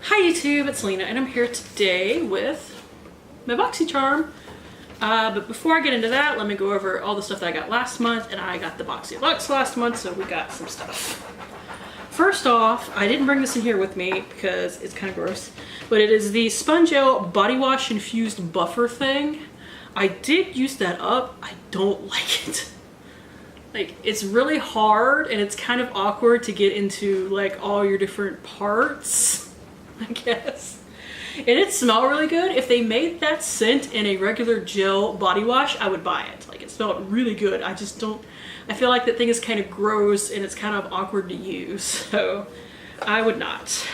Hi YouTube, it's Lena and I'm here today with my Boxycharm. But before I get into that, let me go over all the stuff that I got last month, and I got the Boxyluxe last month, so we got some stuff. First off, I didn't bring this in here with me because it's kind of gross, but it is the Spongel Body Wash Infused Buffer thing. I did use that up. I don't like it. Like, it's really hard and it's kind of awkward to get into like all your different parts, I guess. And it smelled really good. If they made that scent in a regular gel body wash, I would buy it. Like, it smelled really good. I just don't, I feel like that thing is kind of gross and it's kind of awkward to use. So I would not.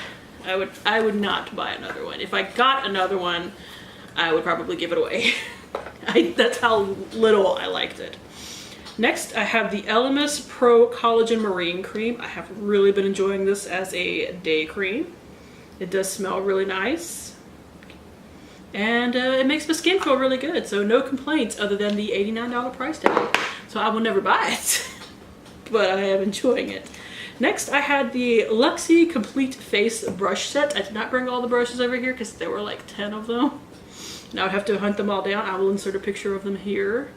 I would not buy another one. If I got another one, I would probably give it away. That's how little I liked it. Next, I have the LMS Pro Collagen Marine Cream. I have really been enjoying this as a day cream. It does smell really nice. And it makes my skin feel really good. So no complaints other than the $89 price tag. So I will never buy it, but I am enjoying it. Next, I had the Luxe Complete Face Brush Set. I did not bring all the brushes over here because there were like 10 of them. Now I'd have to hunt them all down. I will insert a picture of them here.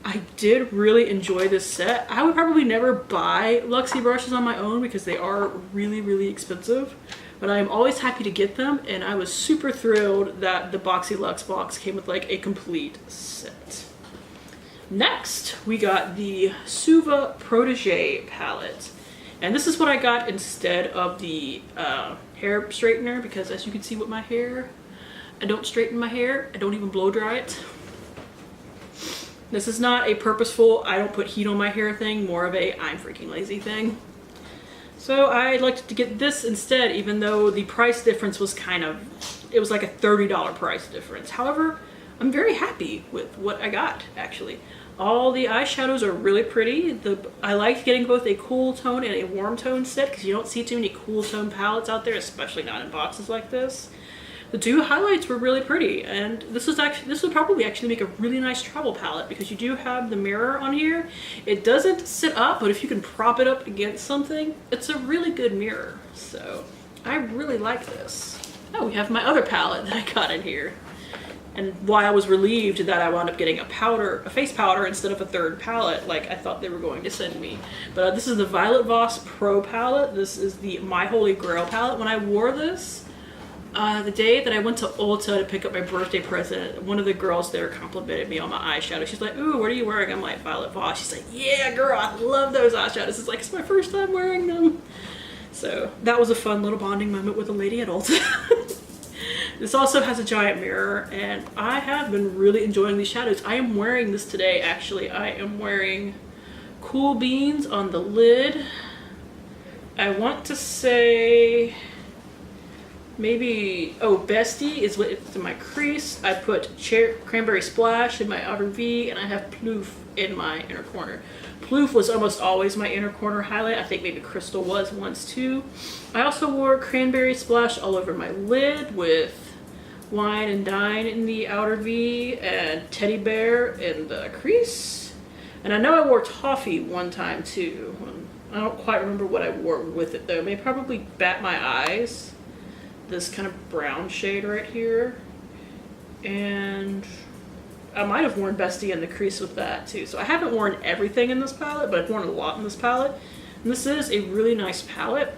I did really enjoy this set. I would probably never buy Luxe brushes on my own because they are really, really expensive. But I am always happy to get them, and I was super thrilled that the Boxyluxe box came with like a complete set. Next, we got the Suva Protege palette. And this is what I got instead of the hair straightener, because as you can see with my hair, I don't straighten my hair. I don't even blow dry it. This is not a purposeful, I don't put heat on my hair thing, more of a I'm freaking lazy thing. So I elected to get this instead, even though the price difference was kind of, it was like a $30 price difference. However, I'm very happy with what I got, actually. All the eyeshadows are really pretty. I like getting both a cool tone and a warm tone set because you don't see too many cool tone palettes out there, especially not in boxes like this. The two highlights were really pretty, and this would probably actually make a really nice travel palette because you do have the mirror on here. It doesn't sit up, but if you can prop it up against something, it's a really good mirror. So I really like this. Oh, we have my other palette that I got in here. And why I was relieved that I wound up getting a face powder instead of a third palette like I thought they were going to send me. But this is the Violet Voss Pro palette. This is the My Holy Grail palette. When I wore this, the day that I went to Ulta to pick up my birthday present, one of the girls there complimented me on my eyeshadow. She's like, "Ooh, what are you wearing?" I'm like, "Violet Voss." She's like, "Yeah, girl, I love those eyeshadows." It's like, it's my first time wearing them. So that was a fun little bonding moment with a lady at Ulta. This also has a giant mirror, and I have been really enjoying these shadows. I am wearing this today, actually. I am wearing Cool Beans on the lid. I want to say maybe, oh, Bestie is what it's in my crease. I put Cranberry Splash in my outer V, and I have Ploof in my inner corner. Ploof was almost always my inner corner highlight. I think maybe Crystal was once too. I also wore Cranberry Splash all over my lid with Wine and Dine in the outer V and Teddy Bear in the crease. And I know I wore Toffee one time too. I don't quite remember what I wore with it though. Maybe probably Bat My Eyes. This kind of brown shade right here. And I might have worn Bestie in the crease with that too. So I haven't worn everything in this palette, but I've worn a lot in this palette. And this is a really nice palette.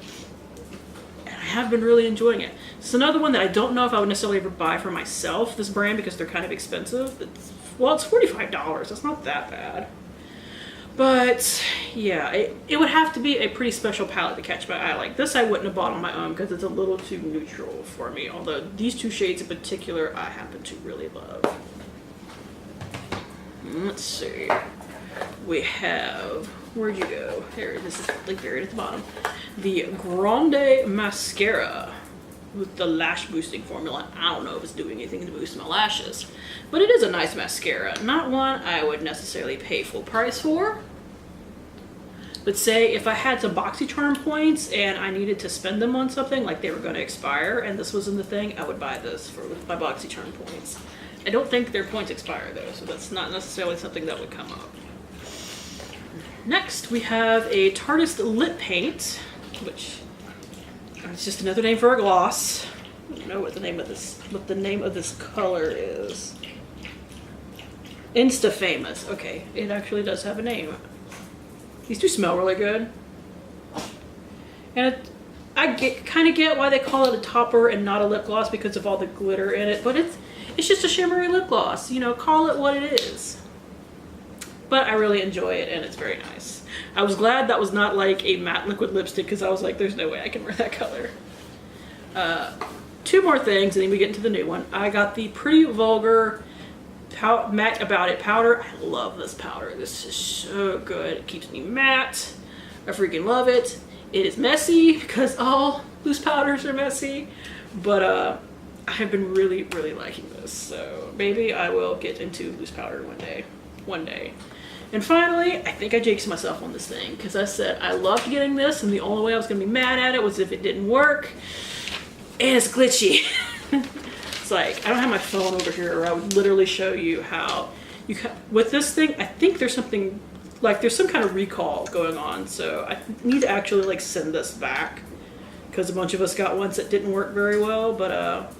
And I have been really enjoying it. It's another one that I don't know if I would necessarily ever buy for myself, this brand, because they're kind of expensive. Well, it's $45. It's not that bad. But yeah, it would have to be a pretty special palette to catch my eye. Like this I wouldn't have bought on my own because it's a little too neutral for me. Although these two shades in particular I happen to really love. Let's see. We have, where'd you go? There, this is like buried at the bottom. The Grande Mascara with the lash boosting formula. I don't know if it's doing anything to boost my lashes, but it is a nice mascara. Not one I would necessarily pay full price for. But say if I had some Boxycharm points and I needed to spend them on something, like they were going to expire and this was in the thing, I would buy this for my Boxycharm points. I don't think their points expire though, so that's not necessarily something that would come up. Next, we have a Tarteist lip paint. which is just another name for a gloss. I don't know what the name of this color is. Insta Famous. Okay, it actually does have a name. These do smell really good. And I kind of get why they call it a topper and not a lip gloss because of all the glitter in it, but it's just a shimmery lip gloss. You know, call it what it is. But I really enjoy it, and it's very nice. I was glad that was not like a matte liquid lipstick, because I was like, there's no way I can wear that color. Two more things, and then we get into the new one. I got the Pretty Vulgar Matte About It powder. I love this powder. This is so good. It keeps me matte. I freaking love it. It is messy, because all loose powders are messy. But I have been really, really liking this. So maybe I will get into loose powder one day. One day. And finally, I think I jinxed myself on this thing, because I said I loved getting this, and the only way I was going to be mad at it was if it didn't work. And it's glitchy. It's like, I don't have my phone over here, or I would literally show you how you with this thing. I think there's something, like there's some kind of recall going on, so I need to actually like send this back, because a bunch of us got ones that didn't work very well. But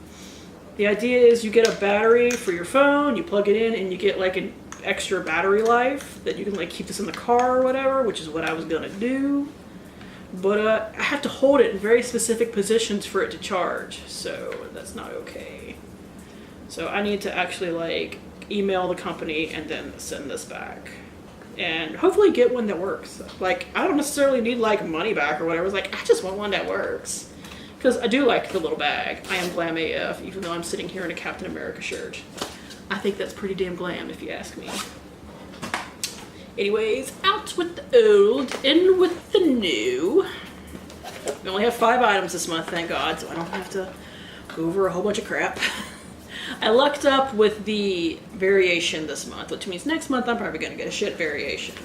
the idea is you get a battery for your phone, you plug it in, and you get like an extra battery life that you can like keep this in the car or whatever, which is what I was gonna do. But I have to hold it in very specific positions for it to charge, so that's not okay. So I need to actually like email the company and then send this back, and hopefully get one that works. Like, I don't necessarily need like money back or whatever. It's like, I just want one that works, because I do like the little bag. I am glam AF, even though I'm sitting here in a Captain America shirt. I think that's pretty damn glam, if you ask me. Anyways, out with the old, in with the new. We only have 5 items this month, thank God, so I don't have to go over a whole bunch of crap. I lucked up with the variation this month, which means next month I'm probably going to get a shit variation.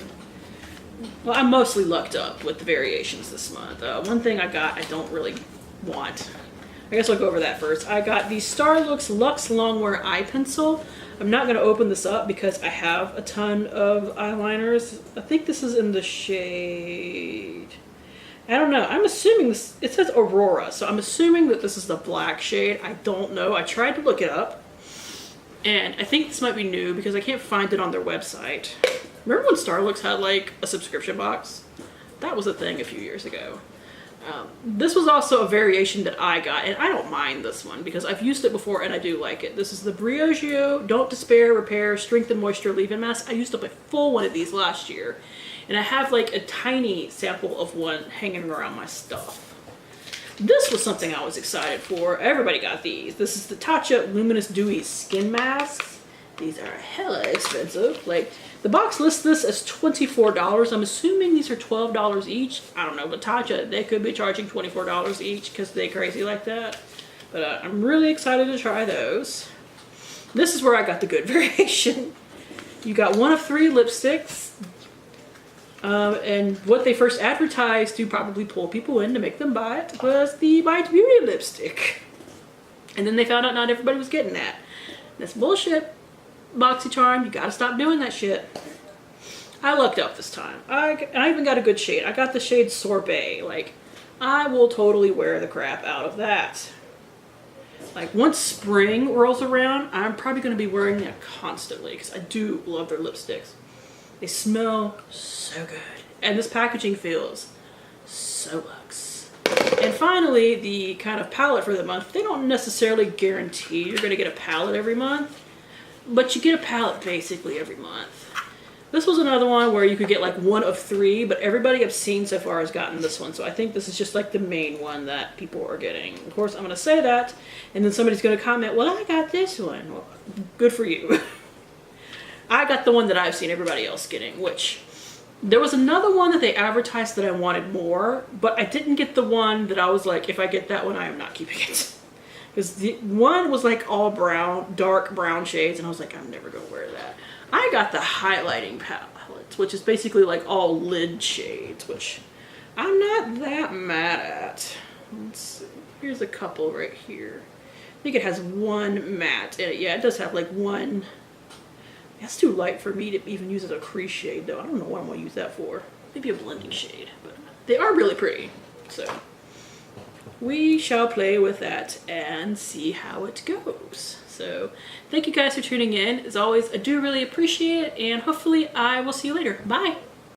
Well, I'm mostly lucked up with the variations this month. One thing I got I don't really want. I guess I'll go over that first. I got the Starlux Luxe Longwear Eye Pencil. I'm not going to open this up because I have a ton of eyeliners. I think this is in the shade, I don't know. I'm assuming this, it says Aurora, so I'm assuming that this is the black shade. I don't know. I tried to look it up, and I think this might be new because I can't find it on their website. Remember when Starlux had like a subscription box? That was a thing a few years ago. This was also a variation that I got, and I don't mind this one because I've used it before and I do like it. This is the Briogeo Don't Despair Repair Strength and Moisture Leave-In Mask. I used up a full one of these last year, and I have like a tiny sample of one hanging around my stuff. This was something I was excited for. Everybody got these. This is the Tatcha Luminous Dewy Skin Masks. These are hella expensive. Like, the box lists this as $24. I'm assuming these are $12 each. I don't know, but Tatcha, they could be charging $24 each because they crazy like that. But I'm really excited to try those. This is where I got the good variation. You got one of 3 lipsticks. And what they first advertised to probably pull people in to make them buy it was the Bite Beauty lipstick. And then they found out not everybody was getting that. That's bullshit. Boxycharm, you gotta stop doing that shit. I lucked up this time. I even got a good shade. I got the shade Sorbet. Like, I will totally wear the crap out of that. Like, once spring rolls around, I'm probably gonna be wearing that constantly because I do love their lipsticks. They smell so good. And this packaging feels so luxe. And finally, the kind of palette for the month. They don't necessarily guarantee you're gonna get a palette every month, but you get a palette basically every month. This was another one where you could get like one of 3, but everybody I've seen so far has gotten this one. So I think this is just like the main one that people are getting. Of course, I'm gonna say that, and then somebody's gonna comment, well, I got this one. Well, good for you. I got the one that I've seen everybody else getting, which there was another one that they advertised that I wanted more, but I didn't get the one that I was like, if I get that one, I am not keeping it. Because the one was like all brown, dark brown shades, and I was like, I'm never gonna wear that. I got the highlighting palette, which is basically like all lid shades, which I'm not that mad at. Let's see. Here's a couple right here. I think it has one matte in it. Yeah, it does have like one. That's too light for me to even use as a crease shade, though. I don't know what I'm gonna use that for. Maybe a blending shade, but they are really pretty. So we shall play with that and see how it goes. So thank you guys for tuning in. As always, I do really appreciate it, and hopefully I will see you later. Bye.